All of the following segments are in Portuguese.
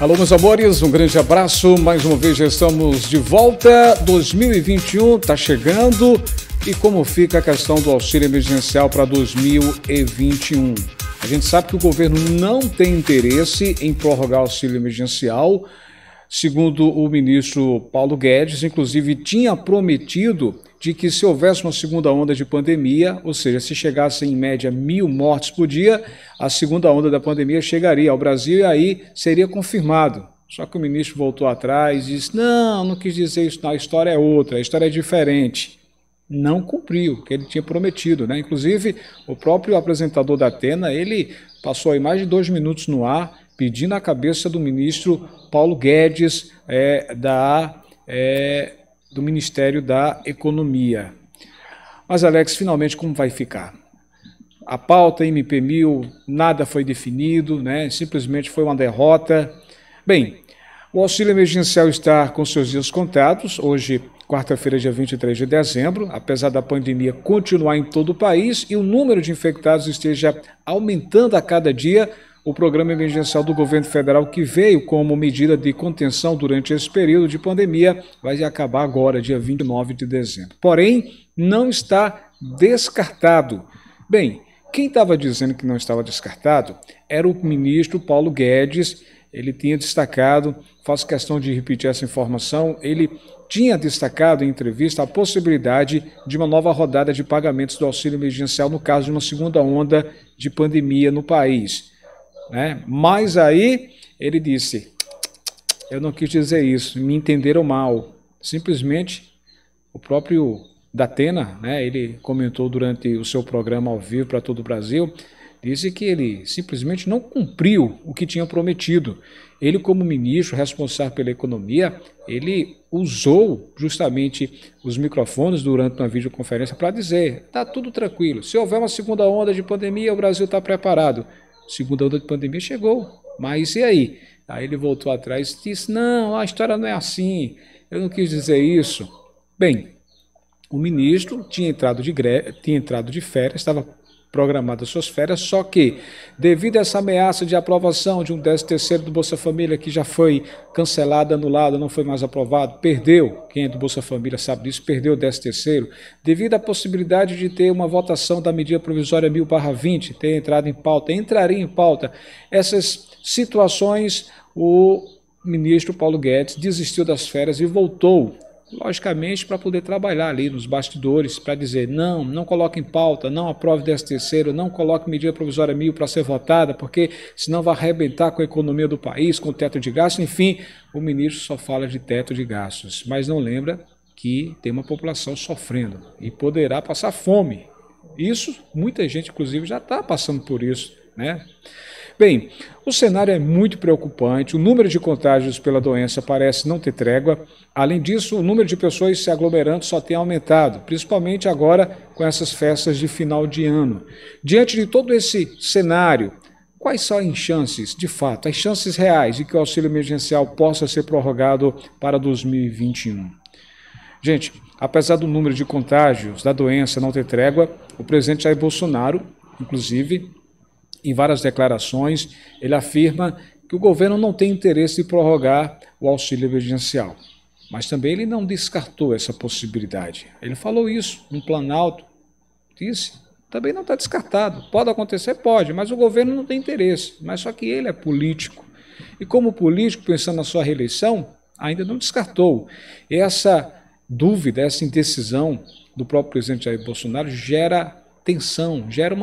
Alô, meus amores, um grande abraço. Mais uma vez já estamos de volta. 2021 está chegando. E como fica a questão do auxílio emergencial para 2021? A gente sabe que o governo não tem interesse em prorrogar o auxílio emergencial. Segundo o ministro Paulo Guedes, inclusive tinha prometido de que se houvesse uma segunda onda de pandemia, ou seja, se chegasse em média 1.000 mortes por dia, a segunda onda da pandemia chegaria ao Brasil e aí seria confirmado. Só que o ministro voltou atrás e disse, não quis dizer isso, não, a história é outra, a história é diferente. Não cumpriu o que ele tinha prometido, né? Inclusive, o próprio apresentador da Atena, ele passou aí mais de 2 minutos no ar, pedindo a cabeça do ministro Paulo Guedes do Ministério da Economia. Mas, Alex, finalmente como vai ficar? A pauta MP1000, nada foi definido, né? Simplesmente foi uma derrota. Bem, o auxílio emergencial está com seus dias contados, hoje, quarta-feira, dia 23 de dezembro, apesar da pandemia continuar em todo o país e o número de infectados esteja aumentando a cada dia. O programa emergencial do governo federal, que veio como medida de contenção durante esse período de pandemia, vai acabar agora, dia 29 de dezembro. Porém, não está descartado. Bem, quem estava dizendo que não estava descartado era o ministro Paulo Guedes. Ele tinha destacado, faço questão de repetir essa informação, ele tinha destacado em entrevista a possibilidade de uma nova rodada de pagamentos do auxílio emergencial no caso de uma segunda onda de pandemia no país. Mas aí ele disse, eu não quis dizer isso, me entenderam mal. Simplesmente o próprio Datena, ele comentou durante o seu programa ao vivo para todo o Brasil, disse que ele simplesmente não cumpriu o que tinha prometido. Ele, como ministro responsável pela economia, ele usou justamente os microfones durante uma videoconferência para dizer, está tudo tranquilo, se houver uma segunda onda de pandemia, o Brasil está preparado. Segunda onda de pandemia chegou, mas e aí? Aí ele voltou atrás e disse, não, a história não é assim, eu não quis dizer isso. Bem, o ministro tinha entrado de férias, estava programadas suas férias, só que, devido a essa ameaça de aprovação de um 13º do Bolsa Família, que já foi cancelado, anulado, não foi mais aprovado, perdeu, quem é do Bolsa Família sabe disso, perdeu o 13º, devido à possibilidade de ter uma votação da medida provisória 1000/20, ter entrado em pauta, entraria em pauta, essas situações, o ministro Paulo Guedes desistiu das férias e voltou, logicamente, para poder trabalhar ali nos bastidores, para dizer, não coloque em pauta, não aprove 13º, não coloque medida provisória 1000 para ser votada, porque senão vai arrebentar com a economia do país, com o teto de gastos, enfim, o ministro só fala de teto de gastos, mas não lembra que tem uma população sofrendo e poderá passar fome. Isso, muita gente, inclusive, já está passando por isso, né? Bem, o cenário é muito preocupante, o número de contágios pela doença parece não ter trégua. Além disso, o número de pessoas se aglomerando só tem aumentado, principalmente agora com essas festas de final de ano. Diante de todo esse cenário, quais são as chances, de fato, as chances reais de que o auxílio emergencial possa ser prorrogado para 2021? Gente, apesar do número de contágios da doença não ter trégua, o presidente Jair Bolsonaro, inclusive, em várias declarações, ele afirma que o governo não tem interesse em prorrogar o auxílio emergencial. Mas também ele não descartou essa possibilidade. Ele falou isso no Planalto, disse, também não está descartado. Pode acontecer? Pode, mas o governo não tem interesse. Mas só que ele é político. E como político, pensando na sua reeleição, ainda não descartou. Essa dúvida, essa indecisão do próprio presidente Jair Bolsonaro gera tensão, gera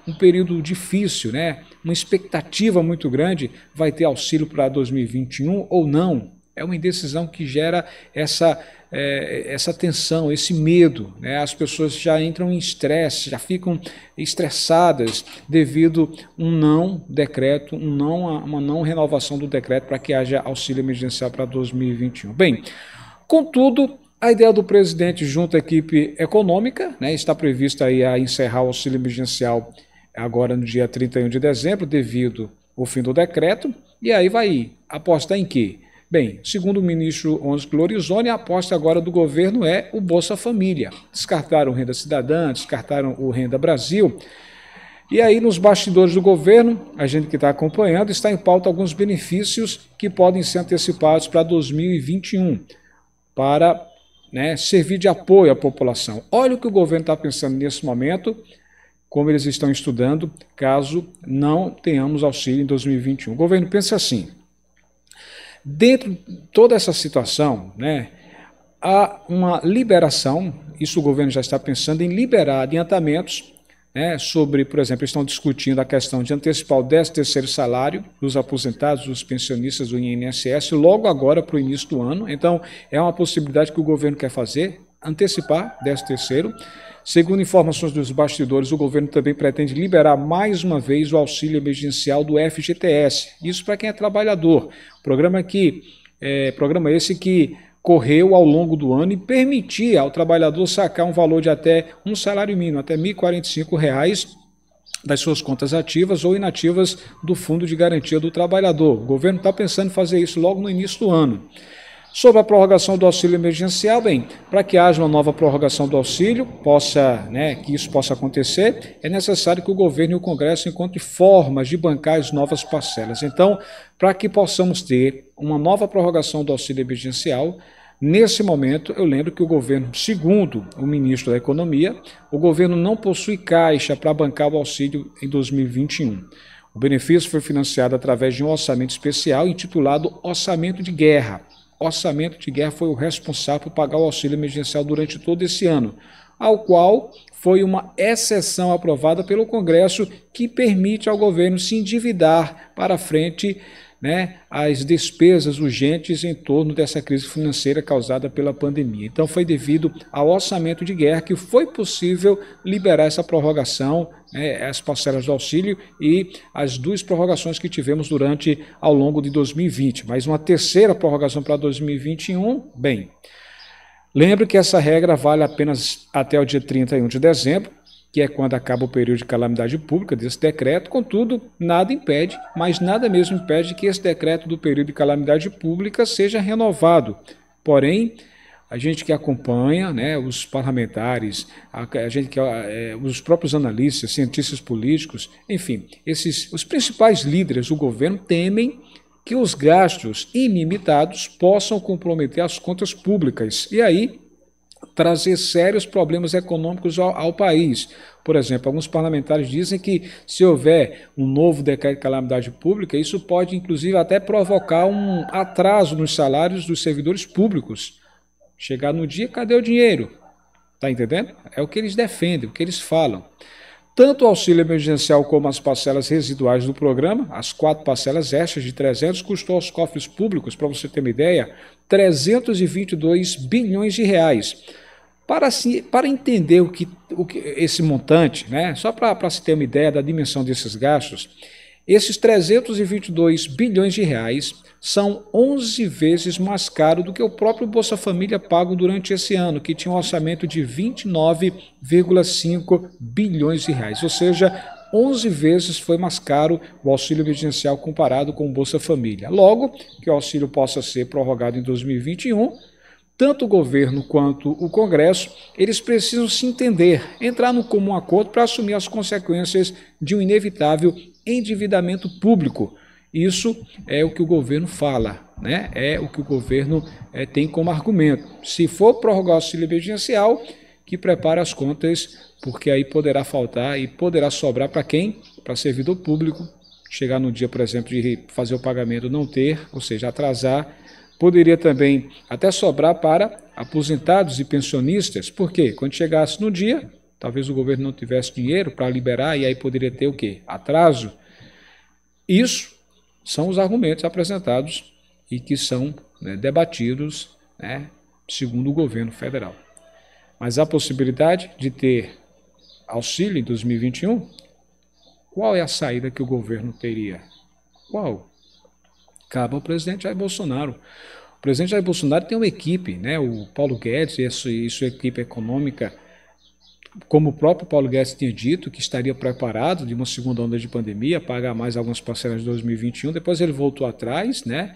um período difícil, né? Uma expectativa muito grande, vai ter auxílio para 2021 ou não? É uma indecisão que gera essa tensão, esse medo, né? As pessoas já entram em estresse, já ficam estressadas devido a um não decreto, uma não renovação do decreto para que haja auxílio emergencial para 2021. Bem, contudo, a ideia do presidente junto à equipe econômica, está prevista aí a encerrar o auxílio emergencial agora no dia 31 de dezembro, devido ao fim do decreto, e aí vai apostar em quê? Bem, segundo o ministro Onyx Lorenzoni, a aposta agora do governo é o Bolsa Família. Descartaram o Renda Cidadã, descartaram o Renda Brasil. E aí, nos bastidores do governo, a gente que está acompanhando, está em pauta alguns benefícios que podem ser antecipados para 2021, para, né, servir de apoio à população. Olha o que o governo está pensando nesse momento, como eles estão estudando, caso não tenhamos auxílio em 2021. O governo pensa assim: dentro de toda essa situação, né, há uma liberação, isso o governo já está pensando em liberar adiantamentos, né, sobre, por exemplo, estão discutindo a questão de antecipar o 13º salário dos aposentados, dos pensionistas do INSS, logo agora para o início do ano. Então, é uma possibilidade que o governo quer fazer, antecipar 13º. Segundo informações dos bastidores, o governo também pretende liberar mais uma vez o auxílio emergencial do FGTS. Isso para quem é trabalhador. Programa esse que correu ao longo do ano e permitia ao trabalhador sacar um valor de até um salário mínimo, até R$ 1.045 das suas contas ativas ou inativas do Fundo de Garantia do Trabalhador. O governo está pensando em fazer isso logo no início do ano. Sobre a prorrogação do auxílio emergencial, bem, para que haja uma nova prorrogação do auxílio, que isso possa acontecer, é necessário que o governo e o Congresso encontrem formas de bancar as novas parcelas. Então, para que possamos ter uma nova prorrogação do auxílio emergencial, nesse momento, eu lembro que o governo, segundo o ministro da Economia, o governo não possui caixa para bancar o auxílio em 2021. O benefício foi financiado através de um orçamento especial intitulado Orçamento de Guerra. Orçamento de Guerra foi o responsável por pagar o auxílio emergencial durante todo esse ano, ao qual foi uma exceção aprovada pelo Congresso que permite ao governo se endividar para frente, né, as despesas urgentes em torno dessa crise financeira causada pela pandemia. Então foi devido ao orçamento de guerra que foi possível liberar essa prorrogação, né, as parcelas do auxílio e as duas prorrogações que tivemos ao longo de 2020. Mas uma terceira prorrogação para 2021, bem, lembre que essa regra vale apenas até o dia 31 de dezembro, que é quando acaba o período de calamidade pública desse decreto. Contudo, nada impede, mas nada mesmo impede que esse decreto do período de calamidade pública seja renovado. Porém, a gente que acompanha, né, os parlamentares, os próprios analistas, cientistas políticos, enfim, os principais líderes do governo temem que os gastos ilimitados possam comprometer as contas públicas e aí trazer sérios problemas econômicos ao país. Por exemplo, alguns parlamentares dizem que se houver um novo decreto de calamidade pública, isso pode inclusive até provocar um atraso nos salários dos servidores públicos. Chegar no dia, cadê o dinheiro? Está entendendo? É o que eles defendem, o que eles falam. Tanto o auxílio emergencial como as parcelas residuais do programa, as 4 parcelas extras de 300, custou aos cofres públicos, para você ter uma ideia, 322 bilhões de reais. Para entender esse montante, né, só para se ter uma ideia da dimensão desses gastos, esses 322 bilhões de reais são 11 vezes mais caro do que o próprio Bolsa Família pago durante esse ano, que tinha um orçamento de 29,5 bilhões de reais, ou seja, 11 vezes foi mais caro o auxílio emergencial comparado com o Bolsa Família. Logo, que o auxílio possa ser prorrogado em 2021, tanto o governo quanto o Congresso, eles precisam se entender, entrar no comum acordo para assumir as consequências de um inevitável endividamento público. Isso é o que o governo fala, né? É o que o governo tem como argumento. Se for prorrogar o auxílio emergencial, que prepare as contas, porque aí poderá faltar e poderá sobrar para quem? Para servidor público, chegar no dia, por exemplo, de fazer o pagamento, não ter, ou seja, atrasar. Poderia também até sobrar para aposentados e pensionistas, porque quando chegasse no dia, talvez o governo não tivesse dinheiro para liberar e aí poderia ter o quê? Atraso. Isso são os argumentos apresentados e que são, né, debatidos, né, segundo o governo federal. Mas há possibilidade de ter auxílio em 2021? Qual é a saída que o governo teria? Qual? Cabe ao presidente Jair Bolsonaro. O presidente Jair Bolsonaro tem uma equipe, né? O Paulo Guedes e sua equipe econômica, como o próprio Paulo Guedes tinha dito, que estaria preparado de uma segunda onda de pandemia, pagar mais algumas parcelas de 2021, depois ele voltou atrás, né?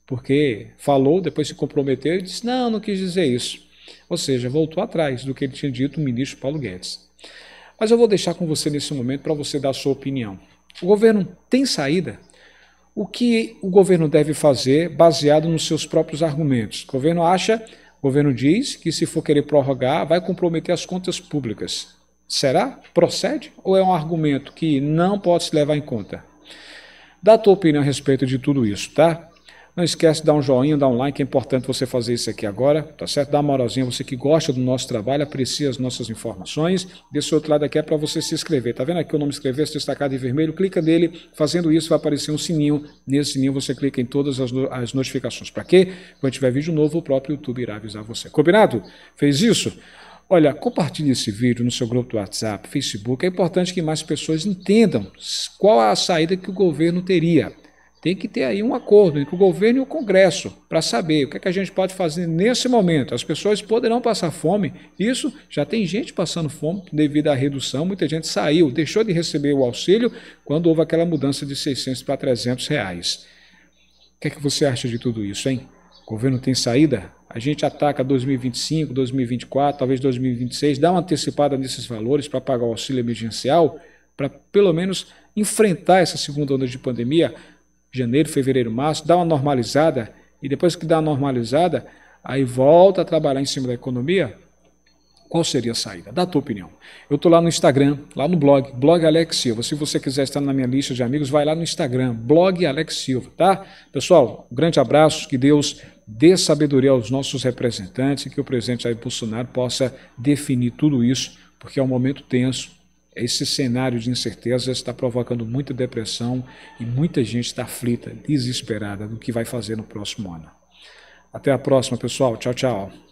Porque falou, depois se comprometeu e disse, não quis dizer isso. Ou seja, voltou atrás do que ele tinha dito o ministro Paulo Guedes. Mas eu vou deixar com você nesse momento para você dar a sua opinião. O governo tem saída? O que o governo deve fazer baseado nos seus próprios argumentos? O governo diz que se for querer prorrogar, vai comprometer as contas públicas. Será? Procede? Ou é um argumento que não pode se levar em conta? Dá a tua opinião a respeito de tudo isso, tá? Não esquece de dar um joinha, dar um like, é importante você fazer isso aqui agora, tá certo? Dá uma moralzinha, você que gosta do nosso trabalho, aprecia as nossas informações. Desse outro lado aqui é para você se inscrever. Tá vendo aqui o nome inscrever-se destacado em vermelho? Clica nele, fazendo isso vai aparecer um sininho. Nesse sininho você clica em todas as notificações. Para quê? Quando tiver vídeo novo, o próprio YouTube irá avisar você. Combinado? Fez isso? Olha, compartilhe esse vídeo no seu grupo do WhatsApp, Facebook. É importante que mais pessoas entendam qual a saída que o governo teria. Tem que ter aí um acordo entre o governo e o Congresso para saber o que é que a gente pode fazer nesse momento. As pessoas poderão passar fome, isso já tem gente passando fome devido à redução, muita gente saiu, deixou de receber o auxílio quando houve aquela mudança de 600 para 300 reais. O que é que você acha de tudo isso, hein? O governo tem saída? A gente ataca 2025, 2024, talvez 2026, dá uma antecipada nesses valores para pagar o auxílio emergencial, para pelo menos enfrentar essa segunda onda de pandemia, janeiro, fevereiro, março, dá uma normalizada, e depois que dá uma normalizada, aí volta a trabalhar em cima da economia. Qual seria a saída? Dá a tua opinião. Eu estou lá no Instagram, lá no blog Alex Silva. Se você quiser estar na minha lista de amigos, vai lá no Instagram, blog Alex Silva, tá? Pessoal, um grande abraço, que Deus dê sabedoria aos nossos representantes e que o presidente Jair Bolsonaro possa definir tudo isso, porque é um momento tenso. Esse cenário de incerteza está provocando muita depressão e muita gente está aflita, desesperada do que vai fazer no próximo ano. Até a próxima, pessoal. Tchau, tchau.